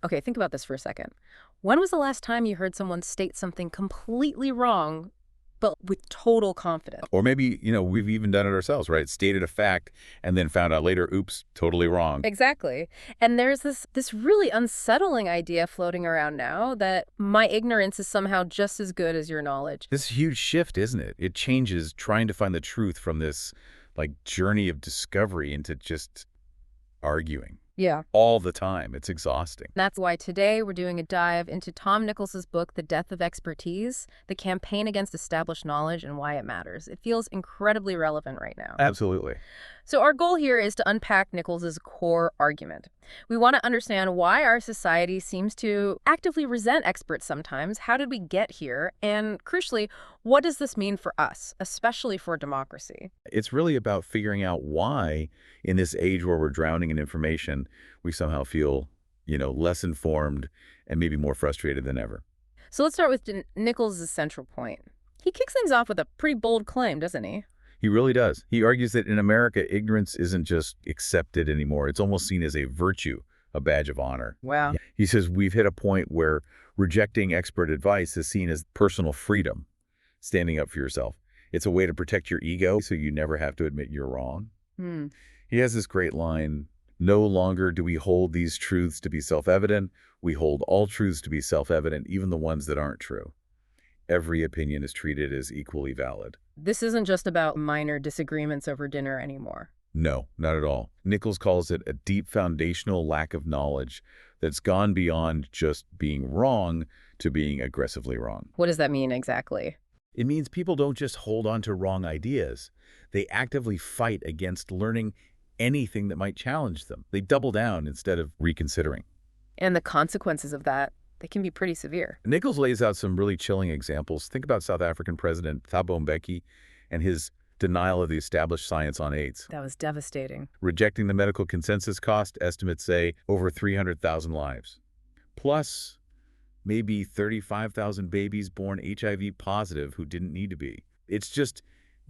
Okay, think about this for a second. When was the last time you heard someone state something completely wrong, but with total confidence? Or maybe, we've even done it ourselves, right? Stated a fact and then found out later, oops, totally wrong. Exactly. And there's this really unsettling idea floating around now that my ignorance is somehow just as good as your knowledge. This huge shift, isn't it? It changes trying to find the truth from this journey of discovery into just arguing Yeah. all the time. It's exhausting. That's why today we're doing a dive into Tom Nichols' book, The Death of Expertise, the campaign against established knowledge and why it matters. It feels incredibly relevant right now. Absolutely. So our goal here is to unpack Nichols' core argument. We want to understand why our society seems to actively resent experts sometimes. How did we get here? And crucially, what does this mean for us, especially for democracy? It's really about figuring out why, in this age where we're drowning in information, we somehow feel, less informed and maybe more frustrated than ever. So let's start with Nichols' central point. He kicks things off with a pretty bold claim, doesn't he? He really does. He argues that in America, ignorance isn't just accepted anymore. It's almost seen as a virtue, a badge of honor. Wow. He says we've hit a point where rejecting expert advice is seen as personal freedom, standing up for yourself. It's a way to protect your ego so you never have to admit you're wrong. He has this great line, no longer do we hold these truths to be self-evident. We hold all truths to be self-evident, even the ones that aren't true. Every opinion is treated as equally valid. This isn't just about minor disagreements over dinner anymore. No, not at all. Nichols calls it a deep foundational lack of knowledge that's gone beyond just being wrong to being aggressively wrong. What does that mean exactly? It means people don't just hold on to wrong ideas. They actively fight against learning anything that might challenge them. They double down instead of reconsidering. And the consequences of that, they can be pretty severe. Nichols lays out some really chilling examples. Think about South African President Thabo Mbeki and his denial of the established science on AIDS. That was devastating. Rejecting the medical consensus cost, estimates say over 300,000 lives. Plus, maybe 35,000 babies born HIV positive who didn't need to be. It's just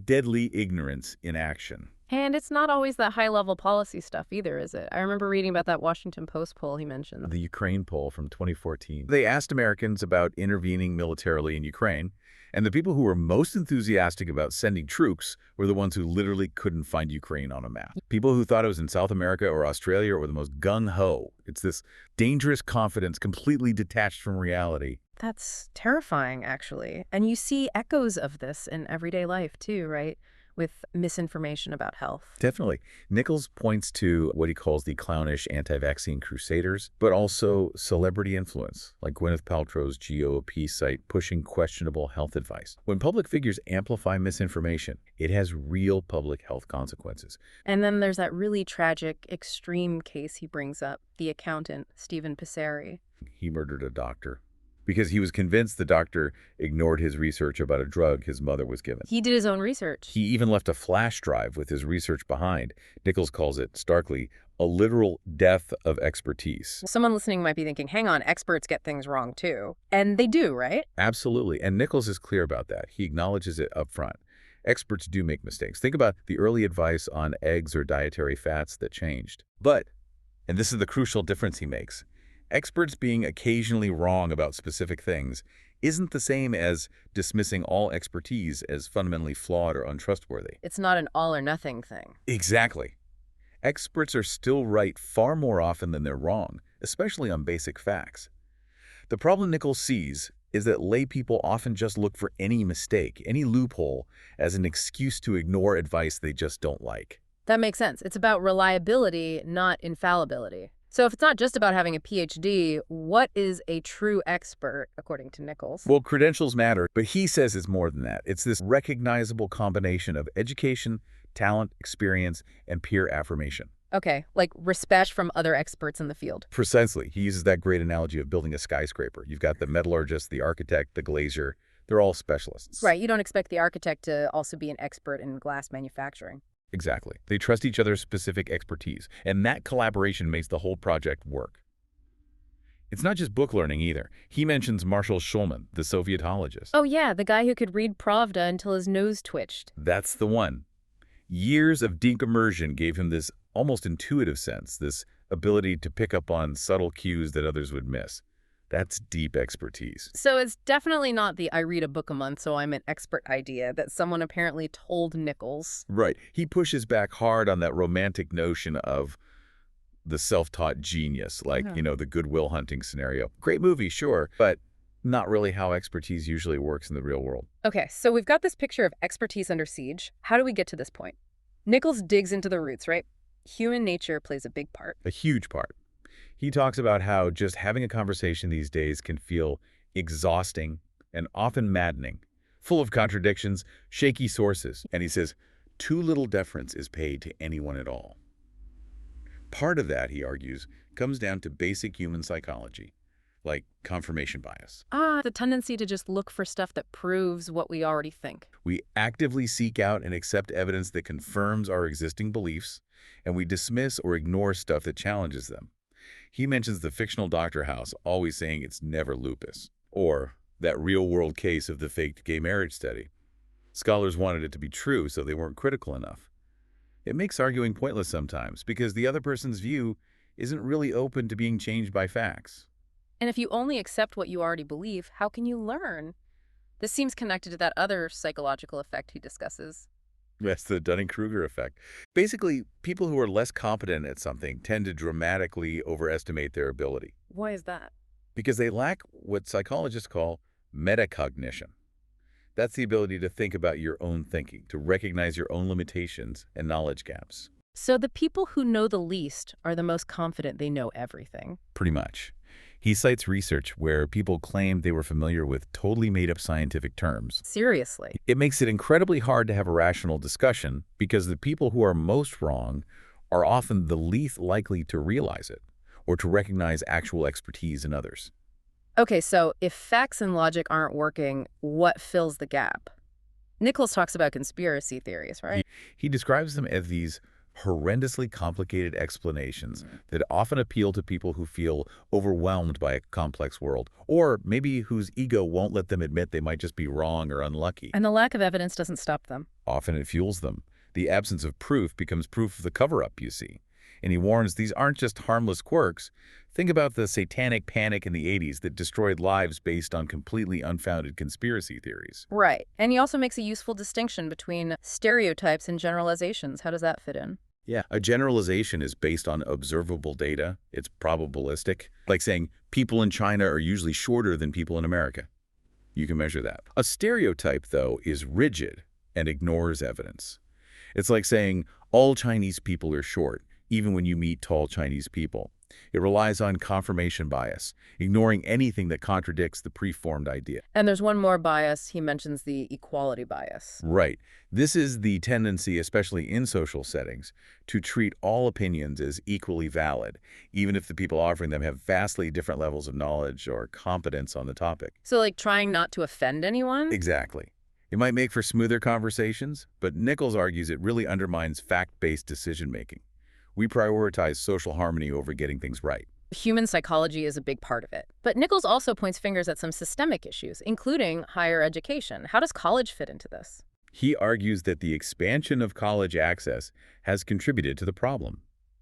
deadly ignorance in action. And it's not always that high-level policy stuff either, is it? I remember reading about that Washington Post poll he mentioned. The Ukraine poll from 2014. They asked Americans about intervening militarily in Ukraine, and the people who were most enthusiastic about sending troops were the ones who literally couldn't find Ukraine on a map. People who thought it was in South America or Australia were the most gung-ho. It's this dangerous confidence completely detached from reality. That's terrifying, actually. And you see echoes of this in everyday life, too, right? With misinformation about health. Definitely. Nichols points to what he calls the clownish anti-vaccine crusaders, but also celebrity influence, like Gwyneth Paltrow's GOP site pushing questionable health advice. When public figures amplify misinformation, it has real public health consequences. And then there's that really tragic, extreme case he brings up, the accountant, Stephen Passeri. He murdered a doctor because he was convinced the doctor ignored his research about a drug his mother was given. He did his own research. He even left a flash drive with his research behind. Nichols calls it, starkly, a literal death of expertise. Someone listening might be thinking, hang on, experts get things wrong too. And they do, right? Absolutely. And Nichols is clear about that. He acknowledges it up front. Experts do make mistakes. Think about the early advice on eggs or dietary fats that changed. But, and this is the crucial difference he makes, experts being occasionally wrong about specific things isn't the same as dismissing all expertise as fundamentally flawed or untrustworthy. It's not an all or nothing thing. Exactly. Experts are still right far more often than they're wrong, especially on basic facts. The problem Nichols sees is that lay people often just look for any mistake, any loophole, as an excuse to ignore advice they just don't like. That makes sense. It's about reliability, not infallibility. So if it's not just about having a PhD, what is a true expert, according to Nichols? Well, credentials matter, but he says it's more than that. It's this recognizable combination of education, talent, experience, and peer affirmation. Okay, like respect from other experts in the field. Precisely. He uses that great analogy of building a skyscraper. You've got the metallurgist, the architect, the glazier. They're all specialists. Right, you don't expect the architect to also be an expert in glass manufacturing. Exactly. They trust each other's specific expertise, and that collaboration makes the whole project work. It's not just book learning either. He mentions Marshall Schulman, the Sovietologist. Oh yeah, the guy who could read Pravda until his nose twitched. That's the one. Years of deep immersion gave him this almost intuitive sense, this ability to pick up on subtle cues that others would miss. That's deep expertise. So it's definitely not the "I read a book a month, so I'm an expert" idea that someone apparently told Nichols. Right. He pushes back hard on that romantic notion of the self-taught genius, like, Yeah. the Good Will Hunting scenario. Great movie, sure, but not really how expertise usually works in the real world. Okay, so we've got this picture of expertise under siege. How do we get to this point? Nichols digs into the roots, right? Human nature plays a big part. A huge part. He talks about how just having a conversation these days can feel exhausting and often maddening, full of contradictions, shaky sources. And he says, too little deference is paid to anyone at all. Part of that, he argues, comes down to basic human psychology, like confirmation bias. The tendency to just look for stuff that proves what we already think. We actively seek out and accept evidence that confirms our existing beliefs, and we dismiss or ignore stuff that challenges them. He mentions the fictional Dr. House always saying it's never lupus, or that real-world case of the faked gay marriage study. Scholars wanted it to be true, so they weren't critical enough. It makes arguing pointless sometimes because the other person's view isn't really open to being changed by facts. And if you only accept what you already believe, how can you learn? This seems connected to that other psychological effect he discusses. That's the Dunning-Kruger effect. Basically, people who are less competent at something tend to dramatically overestimate their ability Why is that? because they lack what psychologists call metacognition. That's the ability to think about your own thinking, to recognize your own limitations and knowledge gaps. So the people who know the least are the most confident they know everything. Pretty much. He cites research where people claimed they were familiar with totally made-up scientific terms. Seriously. It makes it incredibly hard to have a rational discussion because the people who are most wrong are often the least likely to realize it or to recognize actual expertise in others. Okay, so if facts and logic aren't working, what fills the gap? Nichols talks about conspiracy theories, right? He describes them as these horrendously complicated explanations that often appeal to people who feel overwhelmed by a complex world, or maybe whose ego won't let them admit they might just be wrong or unlucky. And the lack of evidence doesn't stop them. Often it fuels them. The absence of proof becomes proof of the cover-up, you see. And he warns these aren't just harmless quirks. Think about the satanic panic in the 80s that destroyed lives based on completely unfounded conspiracy theories. Right. And he also makes a useful distinction between stereotypes and generalizations. How does that fit in? Yeah, a generalization is based on observable data. It's probabilistic, like saying people in China are usually shorter than people in America. You can measure that. A stereotype, though, is rigid and ignores evidence. It's like saying all Chinese people are short, even when you meet tall Chinese people. It relies on confirmation bias, ignoring anything that contradicts the preformed idea. And there's one more bias. He mentions the equality bias. Right. This is the tendency, especially in social settings, to treat all opinions as equally valid, even if the people offering them have vastly different levels of knowledge or competence on the topic. So like trying not to offend anyone? Exactly. It might make for smoother conversations, but Nichols argues it really undermines fact-based decision-making. We prioritize social harmony over getting things right. Human psychology is a big part of it. But Nichols also points fingers at some systemic issues, including higher education. How does college fit into this? He argues that the expansion of college access has contributed to the problem.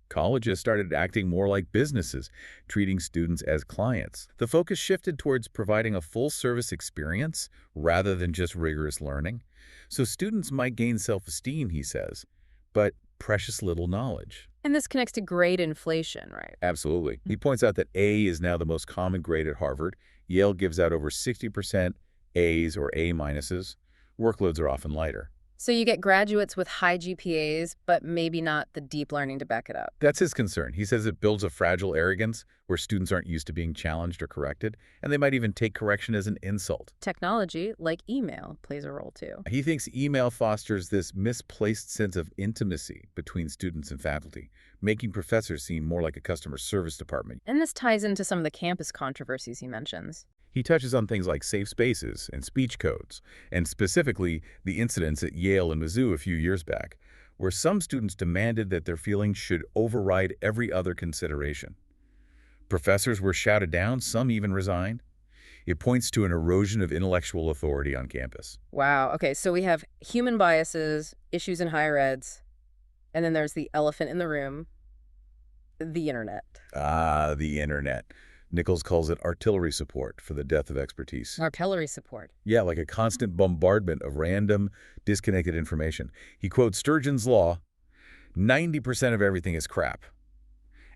Colleges started acting more like businesses, treating students as clients. The focus shifted towards providing a full-service experience rather than just rigorous learning. So students might gain self-esteem, he says, but precious little knowledge. And this connects to grade inflation, right? Absolutely. He points out that A is now the most common grade at Harvard. Yale gives out over 60% A's or A minuses. Workloads are often lighter. So you get graduates with high GPAs, but maybe not the deep learning to back it up. That's his concern. He says it builds a fragile arrogance where students aren't used to being challenged or corrected, and they might even take correction as an insult. Technology, like email, plays a role too. He thinks email fosters this misplaced sense of intimacy between students and faculty, making professors seem more like a customer service department. And this ties into some of the campus controversies he mentions. He touches on things like safe spaces and speech codes, and specifically the incidents at Yale and Mizzou a few years back, where some students demanded that their feelings should override every other consideration. Professors were shouted down, some even resigned. It points to an erosion of intellectual authority on campus. Wow. Okay, so we have human biases, issues in higher eds, and then there's the elephant in the room, The internet. Ah, the internet. Nichols calls it artillery support for the death of expertise. Artillery support. Yeah, like a constant bombardment of random, disconnected information. He quotes Sturgeon's law, 90% of everything is crap.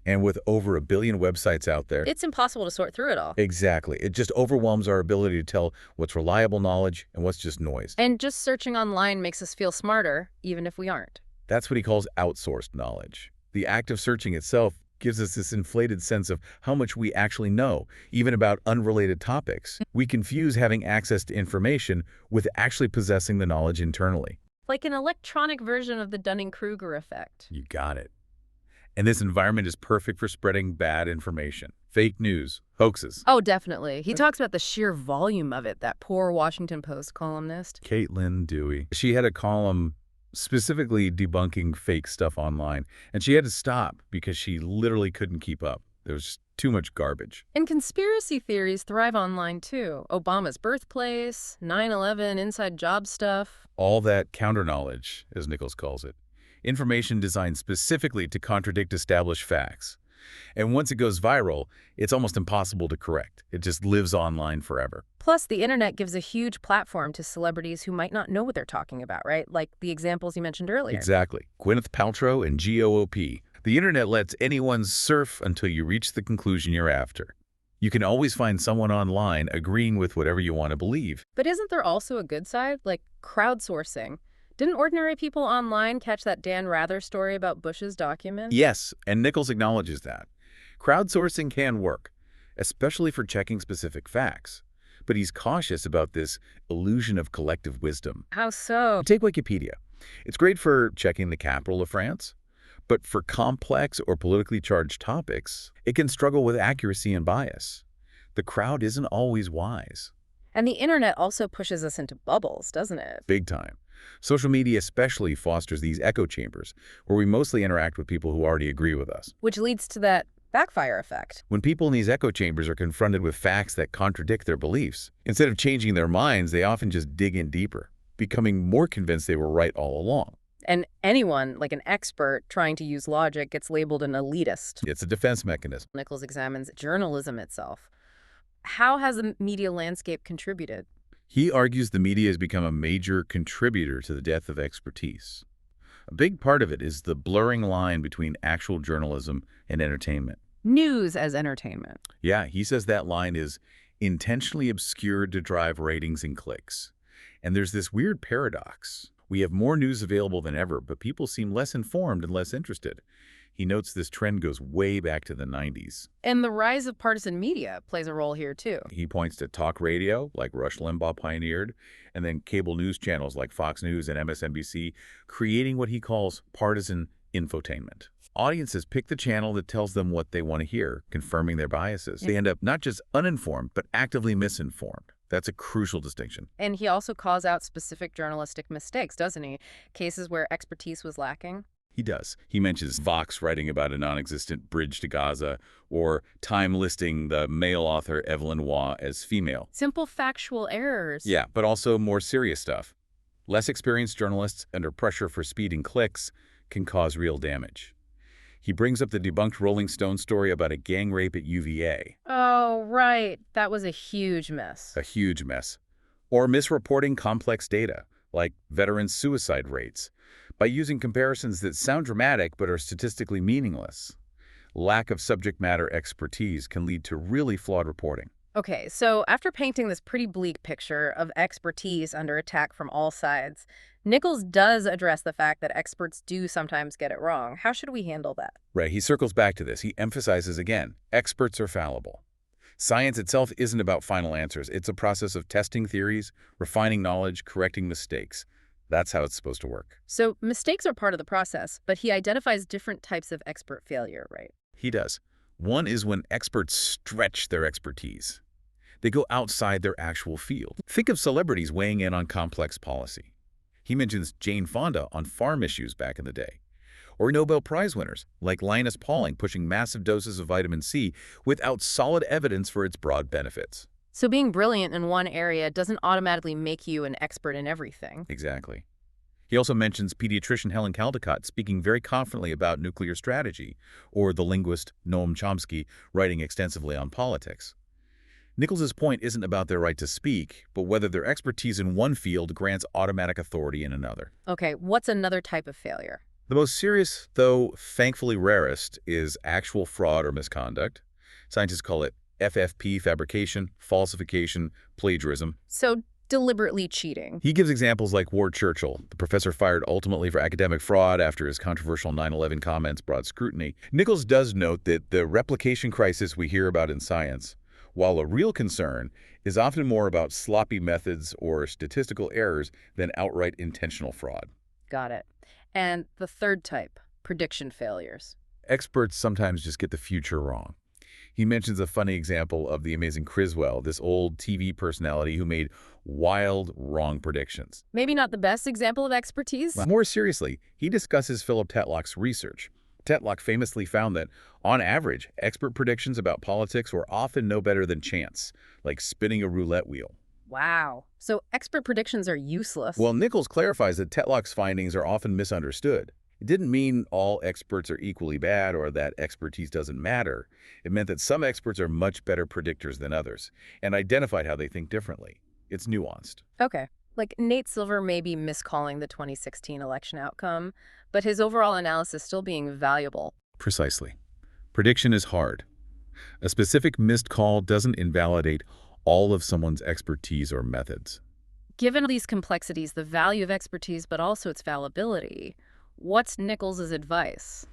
And with over 1 billion websites out there, It's impossible to sort through it all. exactly. It just overwhelms our ability to tell what's reliable knowledge and what's just noise. And just searching online makes us feel smarter, even if we aren't. That's what he calls outsourced knowledge. The act of searching itself gives us this inflated sense of how much we actually know, even about unrelated topics. We confuse having access to information with actually possessing the knowledge internally. Like an electronic version of the Dunning-Kruger effect. You got it. And this environment is perfect for spreading bad information. Fake news, hoaxes. Oh, definitely. He talks about the sheer volume of it, that poor Washington Post columnist. Caitlin Dewey. She had a column specifically debunking fake stuff online, and she had to stop because she literally couldn't keep up. There was just too much garbage. And conspiracy theories thrive online, too. Obama's birthplace, 9/11, inside job stuff. All that counter-knowledge, as Nichols calls it. Information designed specifically to contradict established facts. And once it goes viral, it's almost impossible to correct. It just lives online forever. Plus, the internet gives a huge platform to celebrities who might not know what they're talking about, right? Like the examples you mentioned earlier. Exactly. Gwyneth Paltrow and GOOP. The internet lets anyone surf until you reach the conclusion you're after. You can always find someone online agreeing with whatever you want to believe. But isn't there also a good side? Like crowdsourcing. Didn't ordinary people online catch that Dan Rather story about Bush's documents? Yes, and Nichols acknowledges that. Crowdsourcing can work, especially for checking specific facts. But he's cautious about this illusion of collective wisdom. How so? Take Wikipedia. It's great for checking the capital of France, but for complex or politically charged topics, it can struggle with accuracy and bias. The crowd isn't always wise. And the internet also pushes us into bubbles, doesn't it? Big time. Social media especially fosters these echo chambers, where we mostly interact with people who already agree with us. Which leads to that backfire effect. When people in these echo chambers are confronted with facts that contradict their beliefs, instead of changing their minds, they often just dig in deeper, becoming more convinced they were right all along. And anyone, like an expert, trying to use logic gets labeled an elitist. It's a defense mechanism. Nichols examines journalism itself. How has the media landscape contributed? He argues the media has become a major contributor to the death of expertise. A big part of it is the blurring line between actual journalism and entertainment. News as entertainment. Yeah, he says that line is intentionally obscured to drive ratings and clicks. And there's this weird paradox. We have more news available than ever, but people seem less informed and less interested. He notes this trend goes way back to the 90s. And the rise of partisan media plays a role here, too. He points to talk radio, like Rush Limbaugh pioneered, and then cable news channels like Fox News and MSNBC, creating what he calls partisan infotainment. Audiences pick the channel that tells them what they want to hear, confirming their biases. They end up not just uninformed, but actively misinformed. That's a crucial distinction. And he also calls out specific journalistic mistakes, doesn't he? Cases where expertise was lacking. He does. He mentions Vox writing about a non-existent bridge to Gaza, or Time listing the male author Evelyn Waugh as female. Simple factual errors. Yeah, but also more serious stuff. Less experienced journalists under pressure for speed and clicks can cause real damage. He brings up the debunked Rolling Stone story about a gang rape at UVA. Oh, right. That was a huge mess. A huge mess. Or misreporting complex data, like veteran suicide rates, by using comparisons that sound dramatic but are statistically meaningless. Lack of subject matter expertise can lead to really flawed reporting. Okay, so after painting this pretty bleak picture of expertise under attack from all sides, Nichols does address the fact that experts do sometimes get it wrong. How should we handle that? Right, he circles back to this. He emphasizes again, experts are fallible. Science itself isn't about final answers. It's a process of testing theories, refining knowledge, correcting mistakes. That's how it's supposed to work. So mistakes are part of the process, but he identifies different types of expert failure, right? He does. One is when experts stretch their expertise. They go outside their actual field. Think of celebrities weighing in on complex policy. He mentions Jane Fonda on farm issues back in the day. Or Nobel Prize winners, like Linus Pauling pushing massive doses of vitamin C without solid evidence for its broad benefits. So being brilliant in one area doesn't automatically make you an expert in everything. Exactly. He also mentions pediatrician Helen Caldicott speaking very confidently about nuclear strategy, or the linguist Noam Chomsky writing extensively on politics. Nichols's point isn't about their right to speak, but whether their expertise in one field grants automatic authority in another. Okay, what's another type of failure? The most serious, though thankfully rarest, is actual fraud or misconduct. Scientists call it FFP, fabrication, falsification, plagiarism. So deliberately cheating. He gives examples like Ward Churchill, the professor fired ultimately for academic fraud after his controversial 9/11 comments brought scrutiny. Nichols does note that the replication crisis we hear about in science, while a real concern, is often more about sloppy methods or statistical errors than outright intentional fraud. Got it. And the third type, prediction failures. Experts sometimes just get the future wrong. He mentions a funny example of the amazing Criswell, this old TV personality who made wild, wrong predictions. Maybe not the best example of expertise? More seriously, he discusses Philip Tetlock's research. Tetlock famously found that, on average, expert predictions about politics were often no better than chance, like spinning a roulette wheel. Wow. So expert predictions are useless. Well, Nichols clarifies that Tetlock's findings are often misunderstood. It didn't mean all experts are equally bad or that expertise doesn't matter. It meant that some experts are much better predictors than others, and identified how they think differently. It's nuanced. Okay. Like Nate Silver may be miscalling the 2016 election outcome, but his overall analysis still being valuable. Precisely. Prediction is hard. A specific missed call doesn't invalidate all of someone's expertise or methods. Given these complexities, the value of expertise, but also its fallibility, what's Nichols's advice?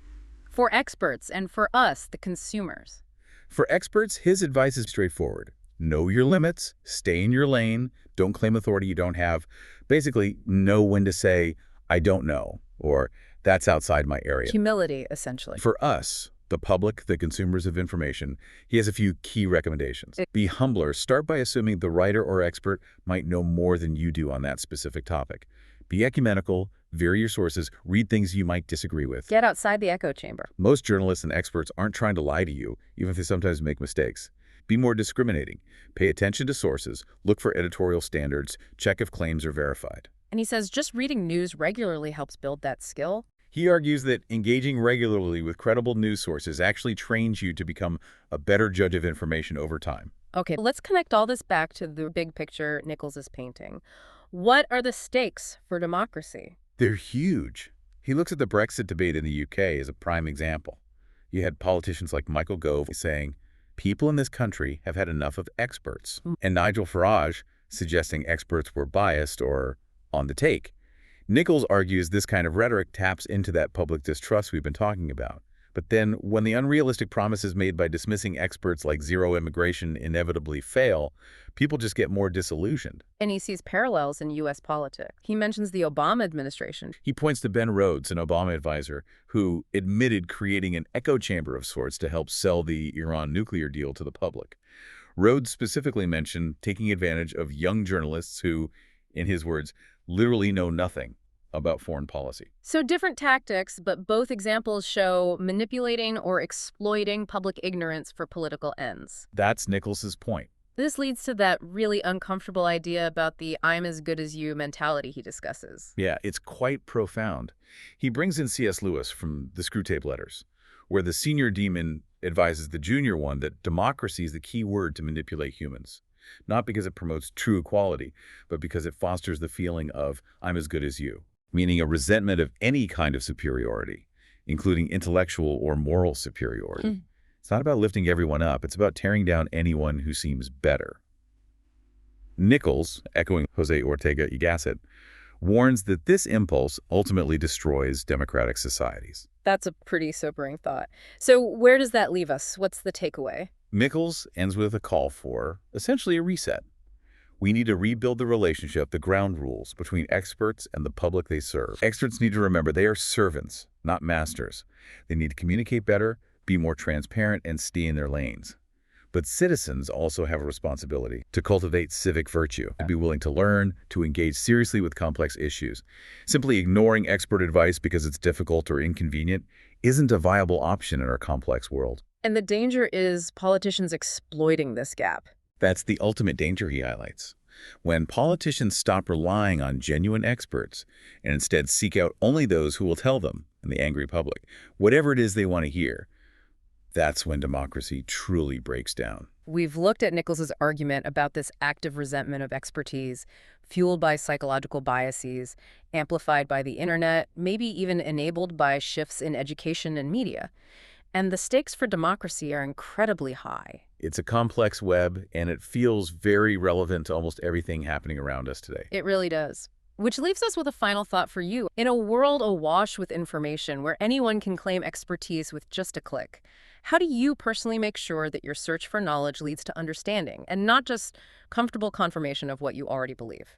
For experts and for us, the consumers. For experts, his advice is straightforward. Know your limits, stay in your lane, don't claim authority you don't have. Basically, know when to say, I don't know, or that's outside my area. Humility, essentially. For us, the public, the consumers of information, he has a few key recommendations. Be humbler. Start by assuming the writer or expert might know more than you do on that specific topic. Be ecumenical, vary your sources, read things you might disagree with. Get outside the echo chamber. Most journalists and experts aren't trying to lie to you, even if they sometimes make mistakes. Be more discriminating. Pay attention to sources, look for editorial standards, check if claims are verified. And he says just reading news regularly helps build that skill. He argues that engaging regularly with credible news sources actually trains you to become a better judge of information over time. Okay, let's connect all this back to the big picture Nichols is painting. What are the stakes for democracy? They're huge. He looks at the Brexit debate in the UK as a prime example. You had politicians like Michael Gove saying, people in this country have had enough of experts, and Nigel Farage suggesting experts were biased or on the take. Nichols argues this kind of rhetoric taps into that public distrust we've been talking about. But then, when the unrealistic promises made by dismissing experts like zero immigration inevitably fail, people just get more disillusioned. And he sees parallels in U.S. politics. He mentions the Obama administration. He points to Ben Rhodes, an Obama advisor, who admitted creating an echo chamber of sorts to help sell the Iran nuclear deal to the public. Rhodes specifically mentioned taking advantage of young journalists who, in his words, literally know nothing about foreign policy. So different tactics, but both examples show manipulating or exploiting public ignorance for political ends. That's Nichols's point. This leads to that really uncomfortable idea about the I'm as good as you mentality he discusses. Yeah, it's quite profound. He brings in C.S. Lewis from the Screwtape Letters, where the senior demon advises the junior one that democracy is the key word to manipulate humans. Not because it promotes true equality, but because it fosters the feeling of I'm as good as you, meaning a resentment of any kind of superiority, including intellectual or moral superiority. It's not about lifting everyone up. It's about tearing down anyone who seems better. Nichols, echoing Jose Ortega y Gasset, warns that this impulse ultimately destroys democratic societies. That's a pretty sobering thought. So where does that leave us? What's the takeaway? Nichols ends with a call for, essentially, a reset. We need to rebuild the relationship, the ground rules, between experts and the public they serve. Experts need to remember they are servants, not masters. They need to communicate better, be more transparent, and stay in their lanes. But citizens also have a responsibility to cultivate civic virtue, to be willing to learn, to engage seriously with complex issues. Simply ignoring expert advice because it's difficult or inconvenient isn't a viable option in our complex world. And the danger is politicians exploiting this gap. That's the ultimate danger he highlights. When politicians stop relying on genuine experts and instead seek out only those who will tell them, and the angry public, whatever it is they want to hear, that's when democracy truly breaks down. We've looked at Nichols's argument about this active resentment of expertise, fueled by psychological biases, amplified by the internet, maybe even enabled by shifts in education and media. And the stakes for democracy are incredibly high. It's a complex web, and it feels very relevant to almost everything happening around us today. It really does. Which leaves us with a final thought for you. In a world awash with information where anyone can claim expertise with just a click, how do you personally make sure that your search for knowledge leads to understanding and not just comfortable confirmation of what you already believe?